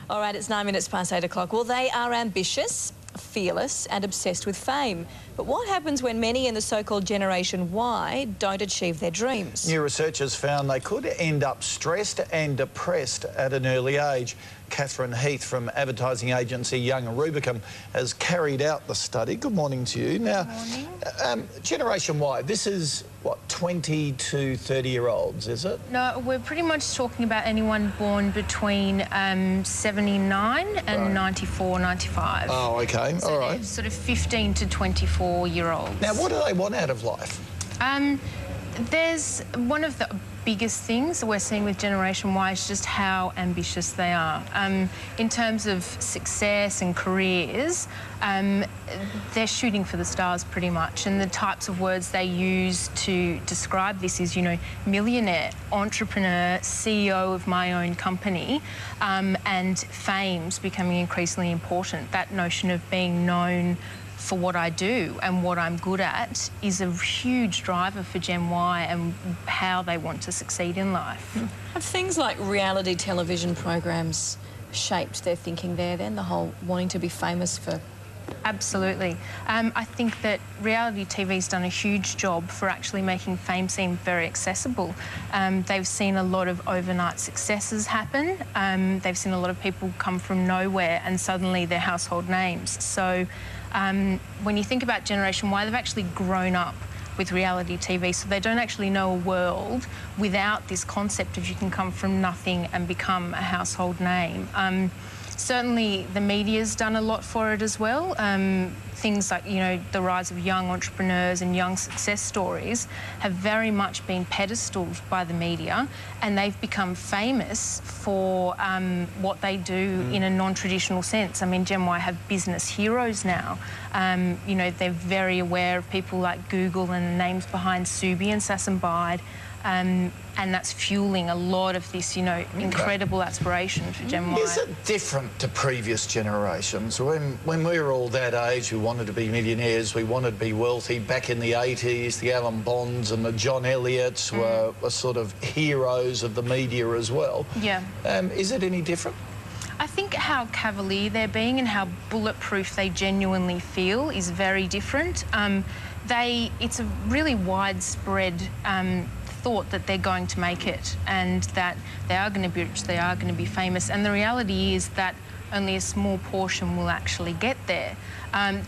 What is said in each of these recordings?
All right, it's 9 minutes past 8 o'clock. Well, they are ambitious, fearless and obsessed with fame. But what happens when many in the so-called Generation Y don't achieve their dreams? New researchers found they could end up stressed and depressed at an early age. Heath from advertising agency Young Rubicam has carried out the study. Good morning to you. Now, Good morning. Generation Y, this is, what, 20 to 30-year-olds, is it? No, we're pretty much talking about anyone born between 79 and 94, 95. Oh, OK, so all right. Sort of 15 to 24-year-olds. Now, what do they want out of life? There's one of the biggest things that we're seeing with Generation Y is just how ambitious they are. In terms of success and careers, they're shooting for the stars pretty much, and the types of words they use to describe this is, you know, millionaire, entrepreneur, CEO of my own company, and fame's becoming increasingly important. That notion of being known for what I do and what I'm good at is a huge driver for Gen Y and how they want to succeed in life. Have things like reality television programs shaped their thinking there then, the whole wanting to be famous for? Absolutely. I think that reality TV's done a huge job for actually making fame seem very accessible. They've seen a lot of overnight successes happen. They've seen a lot of people come from nowhere and suddenly they're household names. So when you think about Generation Y, they've actually grown up with reality TV, so they don't actually know a world without this concept of you can come from nothing and become a household name. Certainly the media's done a lot for it as well. Things like, you know, the rise of young entrepreneurs and young success stories have very much been pedestaled by the media, and they've become famous for what they do in a non-traditional sense. I mean, Gen Y have business heroes now. You know, they're very aware of people like Google and the names behind Subi and Sassenbide. And that's fueling a lot of this, you know, incredible aspiration for Gen Y. Is it different to previous generations? When we were all that age, we wanted to be millionaires, we wanted to be wealthy. Back in the 80s, the Alan Bonds and the John Elliots were sort of heroes of the media as well. Yeah. Is it any different? I think how cavalier they're being and how bulletproof they genuinely feel is very different. It's a really widespread thought that they're going to make it and that they are going to be rich, they are going to be famous, and the reality is that only a small portion will actually get there.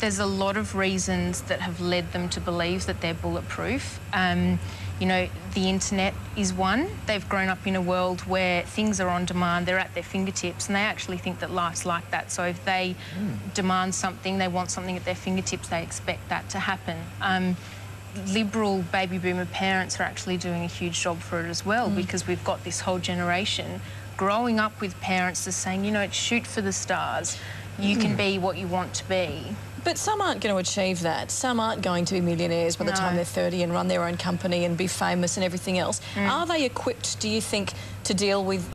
There's a lot of reasons that have led them to believe that they're bulletproof. You know, the internet is one. They've grown up in a world where things are on demand, they're at their fingertips, and they actually think that life's like that. So if they demand something, they want something at their fingertips, they expect that to happen. Liberal baby boomer parents are actually doing a huge job for it as well, because we've got this whole generation growing up with parents that's saying, you know, shoot for the stars, you can be what you want to be. But some aren't going to achieve that. Some aren't going to be millionaires by the time they're 30 and run their own company and be famous and everything else. Are they equipped, do you think, to deal with